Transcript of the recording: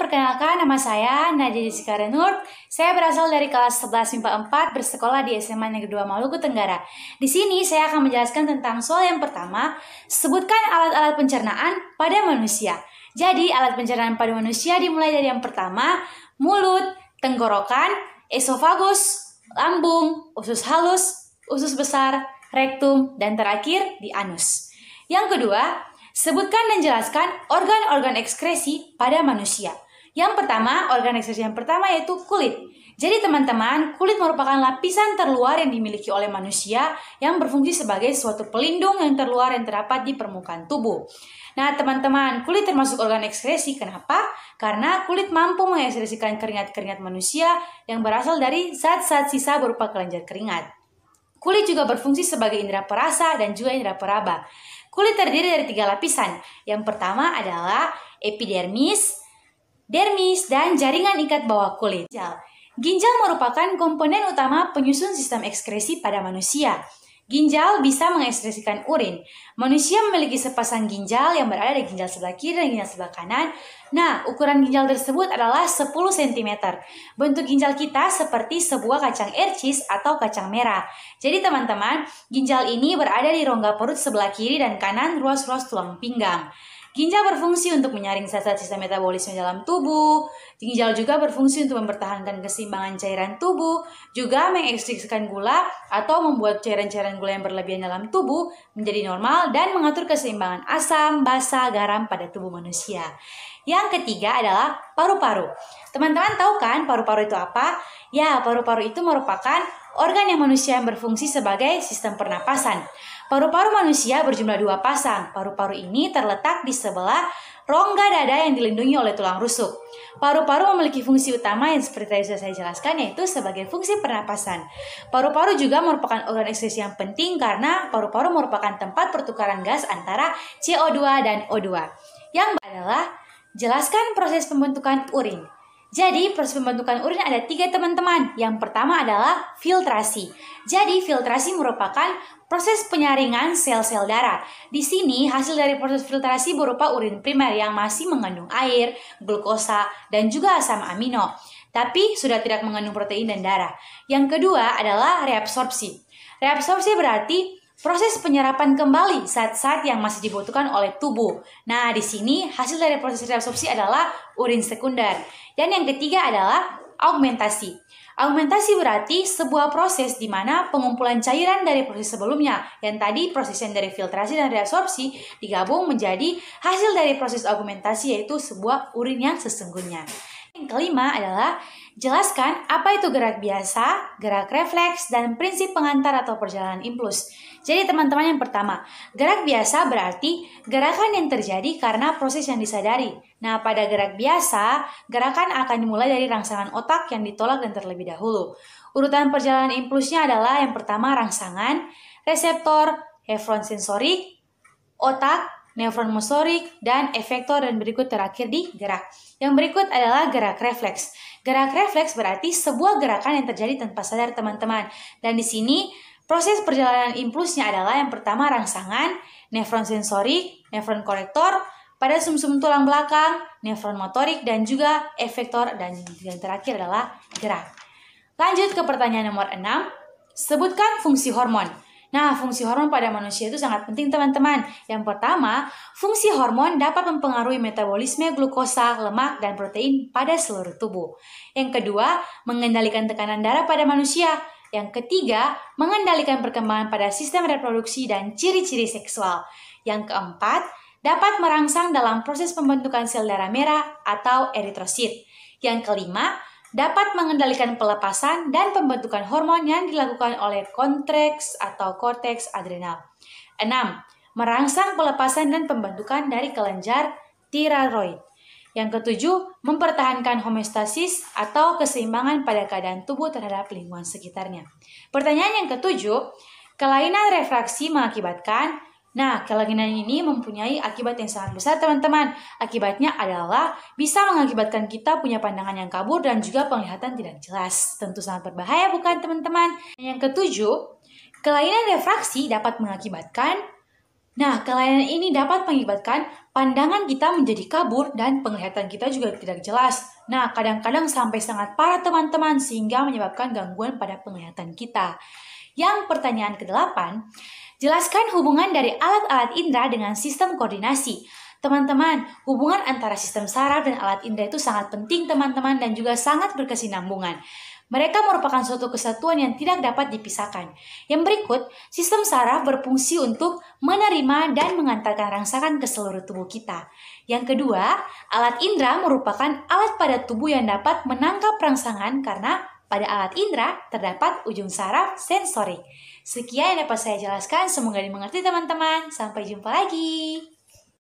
perkenalkan nama saya Nadia Jessica Renur. Saya berasal dari kelas 11 MIPA 4 bersekolah di SMA Negeri 2 Maluku Tenggara. Di sini saya akan menjelaskan tentang soal yang pertama, sebutkan alat-alat pencernaan pada manusia. Jadi alat pencernaan pada manusia dimulai dari yang pertama, mulut, tenggorokan, esofagus, lambung, usus halus, usus besar, rektum, dan terakhir di anus. Yang kedua, sebutkan dan jelaskan organ-organ ekskresi pada manusia. Yang pertama, organ ekskresi yang pertama yaitu kulit. Jadi teman-teman, kulit merupakan lapisan terluar yang dimiliki oleh manusia yang berfungsi sebagai suatu pelindung yang terluar yang terdapat di permukaan tubuh. Nah teman-teman, kulit termasuk organ ekskresi. Kenapa? Karena kulit mampu mengekskresikan keringat-keringat manusia yang berasal dari zat-zat sisa berupa kelenjar keringat. Kulit juga berfungsi sebagai indera perasa dan juga indera peraba. Kulit terdiri dari 3 lapisan. Yang pertama adalah epidermis, dermis, dan jaringan ikat bawah kulit. Ginjal merupakan komponen utama penyusun sistem ekskresi pada manusia. Ginjal bisa mengekskresikan urin. Manusia memiliki sepasang ginjal yang berada di ginjal sebelah kiri dan ginjal sebelah kanan. Nah, ukuran ginjal tersebut adalah 10 cm. Bentuk ginjal kita seperti sebuah kacang ercis atau kacang merah. Jadi teman-teman, ginjal ini berada di rongga perut sebelah kiri dan kanan ruas-ruas tulang pinggang. Ginjal berfungsi untuk menyaring zat-zat sisa metabolisme dalam tubuh. Ginjal juga berfungsi untuk mempertahankan keseimbangan cairan tubuh, juga mengekskresikan gula atau membuat cairan-cairan gula yang berlebihan dalam tubuh menjadi normal dan mengatur keseimbangan asam, basa, garam pada tubuh manusia. Yang ketiga adalah paru-paru. Teman-teman tahu kan paru-paru itu apa? Ya, paru-paru itu merupakan organ yang manusia yang berfungsi sebagai sistem pernapasan. Paru-paru manusia berjumlah 2 pasang. Paru-paru ini terletak di sebelah rongga dada yang dilindungi oleh tulang rusuk. Paru-paru memiliki fungsi utama yang seperti tadi sudah saya jelaskan, yaitu sebagai fungsi pernapasan. Paru-paru juga merupakan organ ekskresi yang penting karena paru-paru merupakan tempat pertukaran gas antara CO2 dan O2. Yang adalah jelaskan proses pembentukan urin. Jadi proses pembentukan urin ada 3 teman-teman. Yang pertama adalah filtrasi. Jadi filtrasi merupakan proses penyaringan sel-sel darah. Di sini hasil dari proses filtrasi berupa urin primer yang masih mengandung air, glukosa, dan juga asam amino. Tapi sudah tidak mengandung protein dan darah. Yang kedua adalah reabsorpsi. Reabsorpsi berarti proses penyerapan kembali zat-zat yang masih dibutuhkan oleh tubuh. Nah, di sini hasil dari proses reabsorpsi adalah urin sekunder. Dan yang ketiga adalah augmentasi. Augmentasi berarti sebuah proses di mana pengumpulan cairan dari proses sebelumnya, yang tadi proses yang dari filtrasi dan reabsorpsi, digabung menjadi hasil dari proses augmentasi, yaitu sebuah urin yang sesungguhnya. Yang kelima adalah jelaskan apa itu gerak biasa, gerak refleks, dan prinsip pengantar atau perjalanan impuls. Jadi teman-teman, yang pertama, gerak biasa berarti gerakan yang terjadi karena proses yang disadari. Nah, pada gerak biasa, gerakan akan dimulai dari rangsangan otak yang ditolak dan terlebih dahulu. Urutan perjalanan impulsnya adalah yang pertama rangsangan, reseptor, nefron sensorik, otak, nefron motorik, dan efektor, dan berikut terakhir di gerak. Yang berikut adalah gerak refleks. Gerak refleks berarti sebuah gerakan yang terjadi tanpa sadar teman-teman. Dan di sini proses perjalanan impulsnya adalah yang pertama rangsangan, nefron sensorik, nefron korektor, pada sumsum tulang belakang, nefron motorik, dan juga efektor, dan yang terakhir adalah gerak. Lanjut ke pertanyaan nomor 6. Sebutkan fungsi hormon. Nah, fungsi hormon pada manusia itu sangat penting teman-teman. Yang pertama, fungsi hormon dapat mempengaruhi metabolisme glukosa, lemak, dan protein pada seluruh tubuh. Yang kedua, mengendalikan tekanan darah pada manusia. Yang ketiga, mengendalikan perkembangan pada sistem reproduksi dan ciri-ciri seksual. Yang keempat, dapat merangsang dalam proses pembentukan sel darah merah atau eritrosit. Yang kelima, dapat mengendalikan pelepasan dan pembentukan hormon yang dilakukan oleh korteks atau korteks adrenal. 6. Merangsang pelepasan dan pembentukan dari kelenjar tiroid. Yang ketujuh, mempertahankan homeostasis atau keseimbangan pada keadaan tubuh terhadap lingkungan sekitarnya. Pertanyaan yang ketujuh, kelainan refraksi mengakibatkan. Nah, kelainan ini mempunyai akibat yang sangat besar teman-teman. Akibatnya adalah bisa mengakibatkan kita punya pandangan yang kabur dan juga penglihatan tidak jelas. Tentu sangat berbahaya bukan teman-teman? Yang ketujuh, kelainan refraksi dapat mengakibatkan Nah, kelainan ini dapat mengakibatkan pandangan kita menjadi kabur dan penglihatan kita juga tidak jelas. Nah, kadang-kadang sampai sangat parah teman-teman sehingga menyebabkan gangguan pada penglihatan kita. Yang pertanyaan ke-8, jelaskan hubungan dari alat-alat indera dengan sistem koordinasi. Teman-teman, hubungan antara sistem saraf dan alat indera itu sangat penting teman-teman dan juga sangat berkesinambungan. Mereka merupakan suatu kesatuan yang tidak dapat dipisahkan. Yang berikut, sistem saraf berfungsi untuk menerima dan mengantarkan rangsangan ke seluruh tubuh kita. Yang kedua, alat indera merupakan alat pada tubuh yang dapat menangkap rangsangan karena pada alat indera terdapat ujung saraf sensorik. Sekian yang dapat saya jelaskan, semoga dimengerti teman-teman. Sampai jumpa lagi.